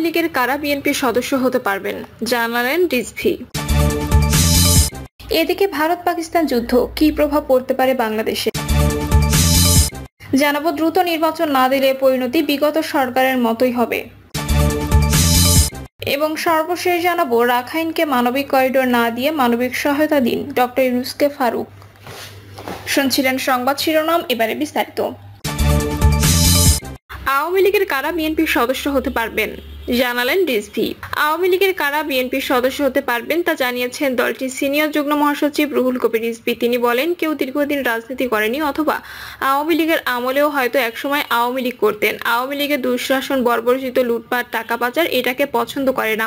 লীগের কারা বিএনপির সদস্য হতে পারবেন, জানালেন রিজভী। এদিকে ভারত পাকিস্তান যুদ্ধ কি প্রভাব পড়তে পারে বাংলাদেশে, জানাবো। দ্রুত নির্বাচন না দিলে পরিণতি বিগত সরকারের মতোই হবে। এবং সর্বশেষ জানাবো, রাখাইনকে মানবিক করিডোর না দিয়ে মানবিক সহায়তা দিন, ডক্টর ইউনূসকে ফারুক। শুনছিলেন সংবাদ শিরোনাম, এবারে বিস্তারিত। আওয়ামী লীগের কারা বিএনপির সদস্য হতে পারবেন, জানালেন রিজভী। আওয়ামী লীগের কারা বিএনপির সদস্য হতে পারবেন তা জানিয়েছেন দলটির সিনিয়র যুগ্ম মহাসচিব রুহুল কবির রিজভী। তিনি বলেন, কেউ দীর্ঘদিন রাজনীতি করেনি অথবা আওয়ামী লীগের আমলেও হয়তো একসময় আওয়ামী লীগ করতেন। আওয়ামী লীগের দুঃশাসন, বর্বরচিত লুটপাট, টাকা পাচার এটাকে পছন্দ করে না।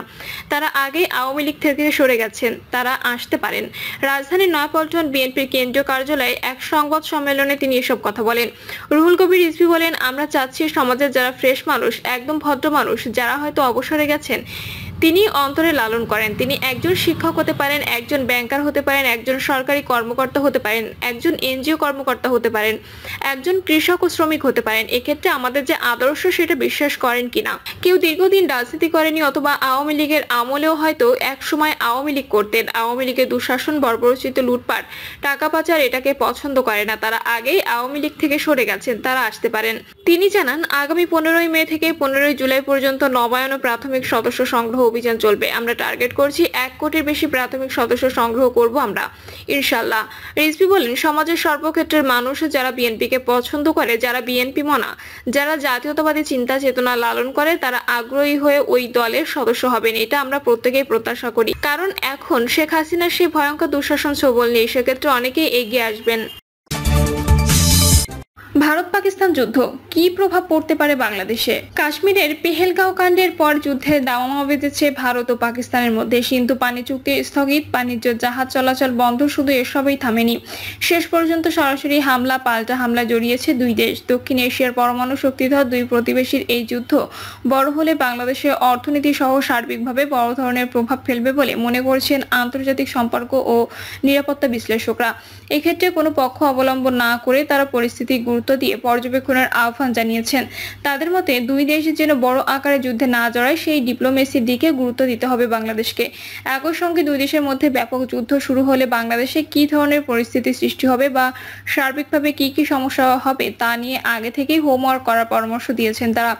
তারা আগেই আওয়ামী লীগ থেকে সরে গেছেন, তারা আসতে পারেন। রাজধানীর নয়াপল্টন বিএনপির কেন্দ্রীয় কার্যালয়ে এক সংবাদ সম্মেলনে তিনি এসব কথা বলেন। রুহুল কবির রিজভী বলেন, আমরা চাচ্ছি সমাজের যারা ফ্রেশ মানুষ, একদম ভদ্র মানুষ, যারা হয়তো অবসরে গেছেন, তিনি অন্তরে লালন করেন। তিনি একজন শিক্ষক হতে পারেন, একজন ব্যাংকার হতে পারেন, একজন সরকারি কর্মকর্তা হতে পারেন, একজন এনজিও কর্মকর্তা হতে পারেন, একজন কৃষক ও শ্রমিক হতে পারেন। এক্ষেত্রে আমাদের যে আদর্শ সেটা বিশ্বাস করেন কিনা। কেউ দীর্ঘদিন রাজনীতি করেনি অথবা আওয়ামী লীগের আমলেও হয়তো একসময় আওয়ামী লীগ করতেন। আওয়ামী লীগের দুঃশাসন, বর্বরচিত লুটপাট, টাকা পাচার এটাকে পছন্দ করে না। তারা আগেই আওয়ামী লীগ থেকে সরে গেছেন, তারা আসতে পারেন। তিনি জানান, আগামী 15ই মে থেকে 15ই জুলাই পর্যন্ত নবায়ন ও প্রাথমিক সদস্য সংগ্রহ অভিযান চলবে। আমরা টার্গেট করছি 1 কোটির বেশি প্রাথমিক সদস্য সংগ্রহ করব আমরা, ইনশাআল্লাহ। রিজভী বলেন, সমাজের সর্বক্ষেত্রের মানুষ যারা বিএনপিকে পছন্দ করে, যারা বিএনপি মনা, যারা জাতীয়তাবাদী চিন্তা চেতনা লালন করে, তারা আগ্রহী হয়ে ওই দলের সদস্য হবেন। এটা আমরা প্রত্যেকেই প্রত্যাশা করি। কারণ এখন শেখ হাসিনার সেই ভয়ঙ্কর দুঃশাসন সবল নেই, সেক্ষেত্রে অনেকেই এগিয়ে আসবেন। ভারত পাকিস্তান যুদ্ধ কি প্রভাব পড়তে পারে বাংলাদেশে? কাশ্মীরের পেহেলগাঁও কাণ্ডের পর যুদ্ধের দামামা বেঁধেছে ভারত ও পাকিস্তানের মধ্যে। সিন্ধু পানি চুক্তি স্থগিত, বাণিজ্য জাহাজ চলাচল বন্ধ, শুধু এসবই থামেনি। শেষ পর্যন্ত সরাসরি হামলা পাল্টা হামলা জড়িয়েছে দুই দেশ। দক্ষিণ এশিয়ার পরমাণু শক্তিধর দুই প্রতিবেশীর এই যুদ্ধ বড় হলে বাংলাদেশের অর্থনীতি সহ সার্বিকভাবে বড় ধরনের প্রভাব ফেলবে বলে মনে করছেন আন্তর্জাতিক সম্পর্ক ও নিরাপত্তা বিশ্লেষকরা। এক্ষেত্রে কোনো পক্ষ অবলম্বন না করে তারা পরিস্থিতি গুরুত্ব দিয়ে পর্যবেক্ষণের আহ্বান জানিয়েছেন। তাদের মতে দুই দেশের যেন বড় আকারে যুদ্ধে না জড়ায় সেই ডিপ্লোমেসির দিকে গুরুত্ব দিতে হবে বাংলাদেশকে। একই সঙ্গে দুই দেশের মধ্যে ব্যাপক যুদ্ধ শুরু হলে বাংলাদেশে কি ধরনের পরিস্থিতি সৃষ্টি হবে বা সার্বিকভাবে কি কি সমস্যা হবে তা নিয়ে আগে থেকেই হোমওয়ার্ক করার পরামর্শ দিয়েছেন তারা।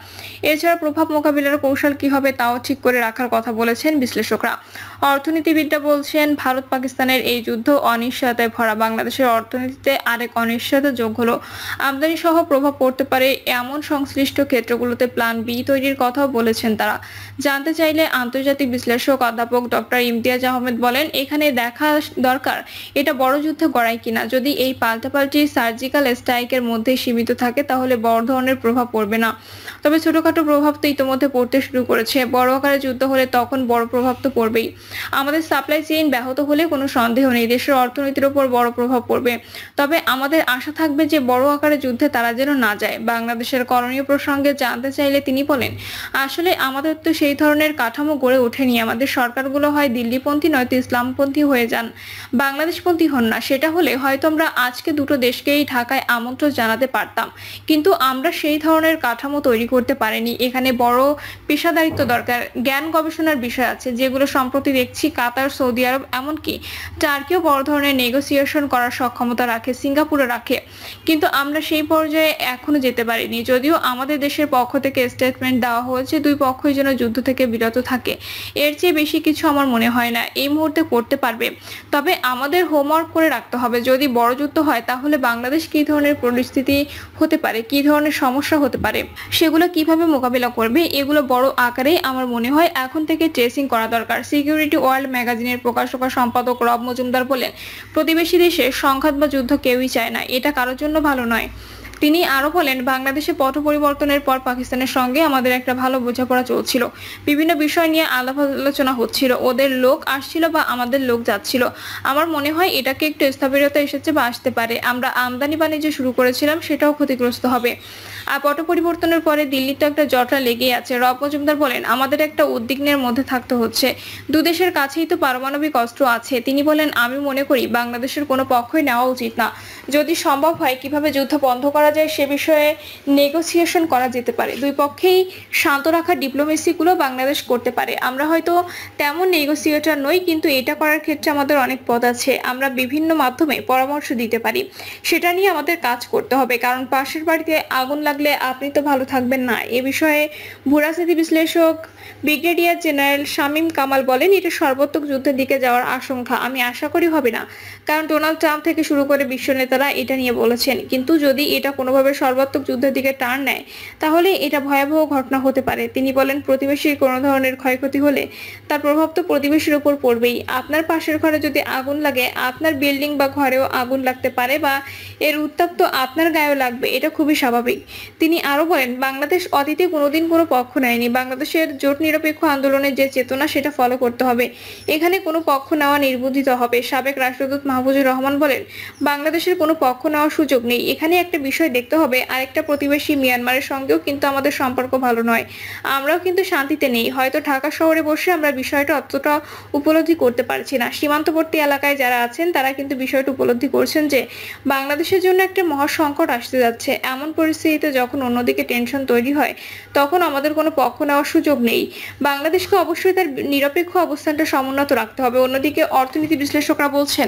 এছাড়া প্রভাব মোকাবিলার কৌশল কি হবে তাও ঠিক করে রাখার কথা বলেছেন বিশ্লেষকরা। অর্থনীতিবিদরা বলছেন, ভারত পাকিস্তানের এই যুদ্ধ অনিশ্চয়তায় ভরা। বাংলাদেশের অর্থনীতিতে আরেক অনিশ্চয়তা যোগ হলো। আমদানি সহ প্রভাব পড়তে পারে এমন সংশ্লিষ্ট ক্ষেত্রগুলোতে প্ল্যান বি তৈরির কথাও বলেছেন তারা। জানতে চাইলে আন্তর্জাতিক বিশ্লেষক অধ্যাপক ডক্টর ইমতিয়াজ আহমেদ বলেন, এখানে দেখা দরকার এটা বড় যুদ্ধে গড়ায় কিনা। যদি এই পাল্টাপাল্টি সার্জিক্যাল স্ট্রাইকের মধ্যে সীমিত থাকে তাহলে বড় ধরনের প্রভাব পড়বে না, তবে ছোটখাটো প্রভাব তো ইতিমধ্যে পড়তে শুরু করেছে। বড় আকারে যুদ্ধ হলে তখন বড় প্রভাব তো পড়বেই। আমাদের সাপ্লাই চেইন ব্যাহত হলে কোনো সন্দেহ নেই দেশের অর্থনীতির উপর বড় প্রভাব পড়বে। তবে আমাদের আশা থাকবে যে বড় আকারে যুদ্ধে তারা যেন না যায়। বাংলাদেশের করণীয় প্রসঙ্গে জানতে চাইলে তিনি বলেন, আসলে আমাদের তো সেই ধরনের কাঠামো গড়ে ওঠেনি। আমাদের সরকারগুলো হয় দিল্লিপন্থী নয়তো ইসলামপন্থী হয়ে যান, বাংলাদেশপন্থী হন না। সেটা হলে হয়তো আমরা আজকে দুটো দেশকেই ঢাকায় আমন্ত্রণ জানাতে পারতাম, কিন্তু আমরা সেই ধরনের কাঠামো তৈরি করতে পারিনি। এখানে বড় পেশাদারিত্ব দরকার, জ্ঞান গবেষণার বিষয় আছে যেগুলো সম্প্রতি দেখছি কাতার, সৌদি আরব, এমনকি টার্কিও বড় ধরনের নেগোসিয়েশন করার সক্ষমতা রাখে, সিঙ্গাপুরে রাখে, কিন্তু আমরা সেই পর্যায়ে এখনো যেতে পারিনি। যদিও আমাদের দেশের পক্ষ থেকে স্টেটমেন্ট দেওয়া হয়েছে দুই পক্ষই যেন যুদ্ধ থেকে বিরত থাকে, এর চেয়ে বেশি কিছু আমার মনে হয় না এই মুহূর্তে করতে পারবে। তবে আমাদের হোমওয়ার্ক করে রাখতে হবে, যদি বড় যুদ্ধ হয় তাহলে বাংলাদেশ কি ধরনের পরিস্থিতি হতে পারে, কি ধরনের সমস্যা হতে পারে, সেগুলো কিভাবে মোকাবিলা করবে, এগুলো বড় আকারে আমার মনে হয় এখন থেকে ট্রেসিং করা দরকার। সিকিউরিটি ওয়ার্ল্ড ম্যাগাজিনের প্রকাশক সম্পাদক রব মজুমদার বলেন, প্রতিবেশী দেশে সংঘাত বা যুদ্ধ কেউই চায় না, এটা কারোর জন্য ভালো নয়। তিনি আরো বলেন, বাংলাদেশে পট পরিবর্তনের পর পাকিস্তানের সঙ্গে আমাদের একটা ভালো বোঝাপড়া চলছিল, বিভিন্ন বিষয় নিয়ে আলাপ আলোচনা হচ্ছিল, ওদের লোক আসছিল বা আমাদের লোক যাচ্ছিল। আমার মনে হয় এটাকে একটু স্থবিরতা এসেছে বা আসতে পারে। আমরা আমদানি বাণিজ্য শুরু করেছিলাম, সেটাও ক্ষতিগ্রস্ত হবে। আর পট পরিবর্তনের পরে দিল্লির তো একটা জটলা লেগেই আছে। রব মজুমদার বলেন, আমাদের একটা উদ্বিগ্নের মধ্যে থাকতে হচ্ছে। দুদেশের কাছেই তো পারমাণবিক অস্ত্র আছে। তিনি বলেন, আমি মনে করি বাংলাদেশের কোনো পক্ষই নেওয়া উচিত না। যদি সম্ভব হয় কিভাবে যুদ্ধ বন্ধ করা যায় সে বিষয়ে নেগোসিয়েশন করা যেতে পারে। দুই পক্ষেই শান্ত রাখার ডিপ্লোমেসিগুলো বাংলাদেশ করতে পারে। আমরা হয়তো তেমন নেগোসিয়েটর নই, কিন্তু এটা করার ক্ষেত্রে আমাদের অনেক পথ আছে। আমরা বিভিন্ন মাধ্যমে পরামর্শ দিতে পারি। সেটা নিয়ে আমাদের কাজ করতে হবে, কারণ পাশের বাড়িতে আগুন লাগলে আপনি তো ভালো থাকবেন না। এ বিষয়ে ভূরাজনীতি বিশ্লেষক ব্রিগেডিয়ার জেনারেল শামীম কামাল বলেন, এটা সর্বাত্মক যুদ্ধের দিকে যাওয়ার আশঙ্কা আমি আশা করি হবে না, কারণ ডোনাল্ড ট্রাম্প থেকে শুরু করে বিশ্ব নেতারা এটা নিয়ে বলেছেন। কিন্তু যদি এটা কোনোভাবে সর্বাত্মক যুদ্ধের দিকে টার্ন নেয় তাহলে এটা ভয়াবহ ঘটনা হতে পারে। তিনি বলেন, প্রতিবেশীর কোনো ধরনের ক্ষয়ক্ষতি হলে তার প্রভাব তো প্রতিবেশীর উপর পড়বেই। আপনার পাশের ঘরে যদি আগুন লাগে, আপনার বিল্ডিং বা ঘরেও আগুন লাগতে পারে বা এর উত্তাপ তো আপনার গায়েও লাগবে। এটা খুবই স্বাভাবিক। তিনি আরো বলেন, বাংলাদেশ অতীতে কোনোদিন কোনো পক্ষ নেয়নি। বাংলাদেশের জোট নিরপেক্ষ আন্দোলনের যে চেতনা সেটা ফলো করতে হবে। এখানে কোনো পক্ষ নেওয়া নির্বুদ্ধিত হবে। সাবেক রাষ্ট্রদূত মাহফুজুর রহমান বলেন, বাংলাদেশের কোনো পক্ষ নেওয়ার সুযোগ নেই। এখানে একটা বিষয় দেখতে হবে, আরেকটা প্রতিবেশী মিয়ানমারের সঙ্গেও কিন্তু আমাদের সম্পর্ক ভালো নয়। আমরাও কিন্তু শান্তিতে নেই। হয়তো ঢাকা শহরে বসে আমরা বিষয়টা অতটা উপলব্ধি করতে পারছি না। সীমান্তবর্তী এলাকায় যারা আছেন তারা কিন্তু বিষয়টা উপলব্ধি করছেন যে বাংলাদেশের জন্য একটা মহা সংকট আসতে যাচ্ছে। এমন পরিস্থিতিতে যখন অন্যদিকে টেনশন তৈরি হয় তখন আমাদের কোনো পক্ষ নেওয়ার সুযোগ নেই। বাংলাদেশকে অবশ্যই তার নিরপেক্ষ অবস্থানটা সমুন্নত রাখতে হবে। অন্যদিকে অর্থনীতি বিশ্লেষকরা বলছেন,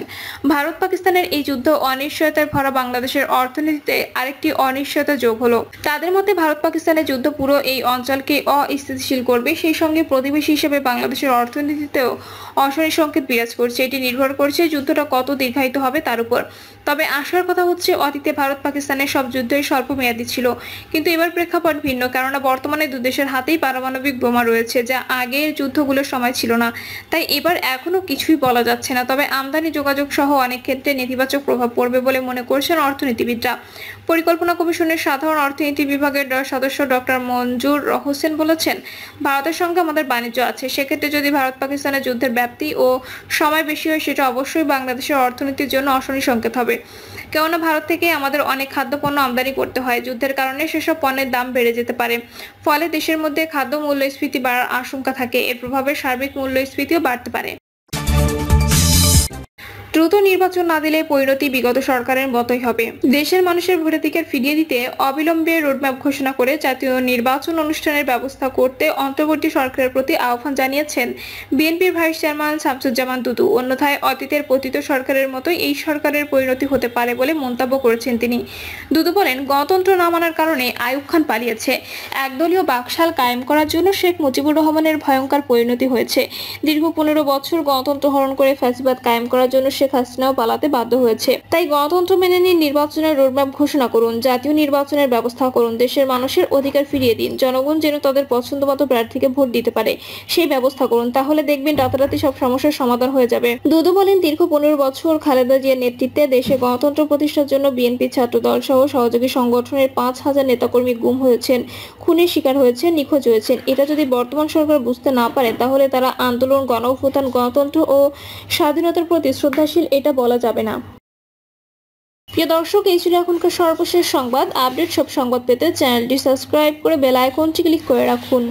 ভারত পাকিস্তানের এই যুদ্ধ অনিশ্চয়তায় ভরা বাংলাদেশের অর্থনীতিতে আরেকটি অনিশ্চয়তা যোগ হলো। তাদের মতে ভারত পাকিস্তানের যুদ্ধ পুরো এই অঞ্চলকে অস্থিতিশীল করবে। সেই সঙ্গে প্রতিবেশী হিসেবে বাংলাদেশের অর্থনীতিতেও অশনি সংকেত বিরাজ করছে। এটি নির্ভর করছে যুদ্ধটা কত দীর্ঘায়িত হবে তার উপর। তবে আশার কথা হচ্ছে, অতীতে ভারত পাকিস্তানের সব যুদ্ধই স্বল্প মেয়াদী ছিল, কিন্তু এবার প্রেক্ষাপট ভিন্ন। কেননা বর্তমানে দুদেশের হাতেই পারমাণবিক বোমা রয়েছে, যা আগের যুদ্ধগুলোর সময় ছিল না। তাই এবার এখনো কিছুই বলা যাচ্ছে না। তবে আমদানি যোগাযোগ সহ অনেক ক্ষেত্রে নেতিবাচক প্রভাব পড়বে বলে মনে করছেন অর্থনীতিবিদরা। পরিকল্পনা কমিশনের সাধারণ অর্থনীতি বিভাগের সদস্য ডক্টর মঞ্জুর হোসেন বলেছেন, ভারতের সঙ্গে আমাদের বাণিজ্য আছে। সেক্ষেত্রে যদি ভারত পাকিস্তানের যুদ্ধের ব্যাপ্তি ও সময় বেশি হয় সেটা অবশ্যই বাংলাদেশের অর্থনীতির জন্য অশনি সংকেত হবে। কেননা ভারত থেকে আমাদের অনেক খাদ্যপণ্য আমদানি করতে হয়। যুদ্ধের কারণে সেসব পণ্যের দাম বেড়ে যেতে পারে। ফলে দেশের মধ্যে খাদ্য মূল্যস্ফীতি বাড়ার আশঙ্কা থাকে। এর প্রভাবে সার্বিক মূল্যস্ফীতিও বাড়তে পারে। দ্রুত নির্বাচন না দিলে পরিণতি বিগত সরকারের মতোই হবে। দেশের মানুষের ভোটাধিকার ফিরিয়ে দিতে অবিলম্বে রোডম্যাপ ঘোষণা করে জাতীয় নির্বাচন অনুষ্ঠানের ব্যবস্থা করতে অন্তর্বর্তী সরকারের প্রতি আহ্বান জানিয়েছেন বিএনপির ভাইস চেয়ারম্যান শামসুজ্জামান দুদু। অন্যথায় অতীতের পতিত সরকারের মতোই এই সরকারের পরিণতি হতে পারে বলে মন্তব্য করেছেন তিনি। দুদু বলেন, গণতন্ত্র না মানার কারণে আইয়ুব খান পালিয়েছে। একদলীয় বাকশাল কায়েম করার জন্য শেখ মুজিবুর রহমানের ভয়ঙ্কর পরিণতি হয়েছে। দীর্ঘ 15 বছর গণতন্ত্র হরণ করে ফ্যাসিবাদ কায়েম করার জন্য শেখ হাসিনাও পালাতে বাধ্য হয়েছে। তাই গণতন্ত্র মেনে নিয়ে নির্বাচনের রোডম্যাপ ঘোষণা করুন, জাতীয় নির্বাচনের ব্যবস্থা করুন, দেশের মানুষের অধিকার ফিরিয়ে দিন, জনগণ যেন তাদের পছন্দমতো প্রার্থীকে ভোট দিতে পারে সেই ব্যবস্থা করুন। তাহলে দেখবেন রাতারাতি সব সমস্যার সমাধান হয়ে যাবে। দুদু বলেন, দীর্ঘ 15 বছর খালেদা জিয়ার নেতৃত্বে দেশে গণতন্ত্র প্রতিষ্ঠার জন্য বিএনপি ছাত্রদল সহ সহযোগী সংগঠনের 5000 নেতাকর্মী গুম হয়েছেন, খুনের শিকার হয়েছেন, নিখোঁজ হয়েছেন। এটা যদি বর্তমান সরকার বুঝতে না পারে তাহলে তারা আন্দোলন, গণঅভ্যুত্থান, গণতন্ত্র ও স্বাধীনতার প্রতি শ্রদ্ধাশীল এটা বলা যাবে না। প্রিয় দর্শক, এই ছিল এখনকার সর্বশেষ সংবাদ। আপডেট সব সংবাদ পেতে চ্যানেলটি সাবস্ক্রাইব করে বেল আইকনটি ক্লিক করে রাখুন।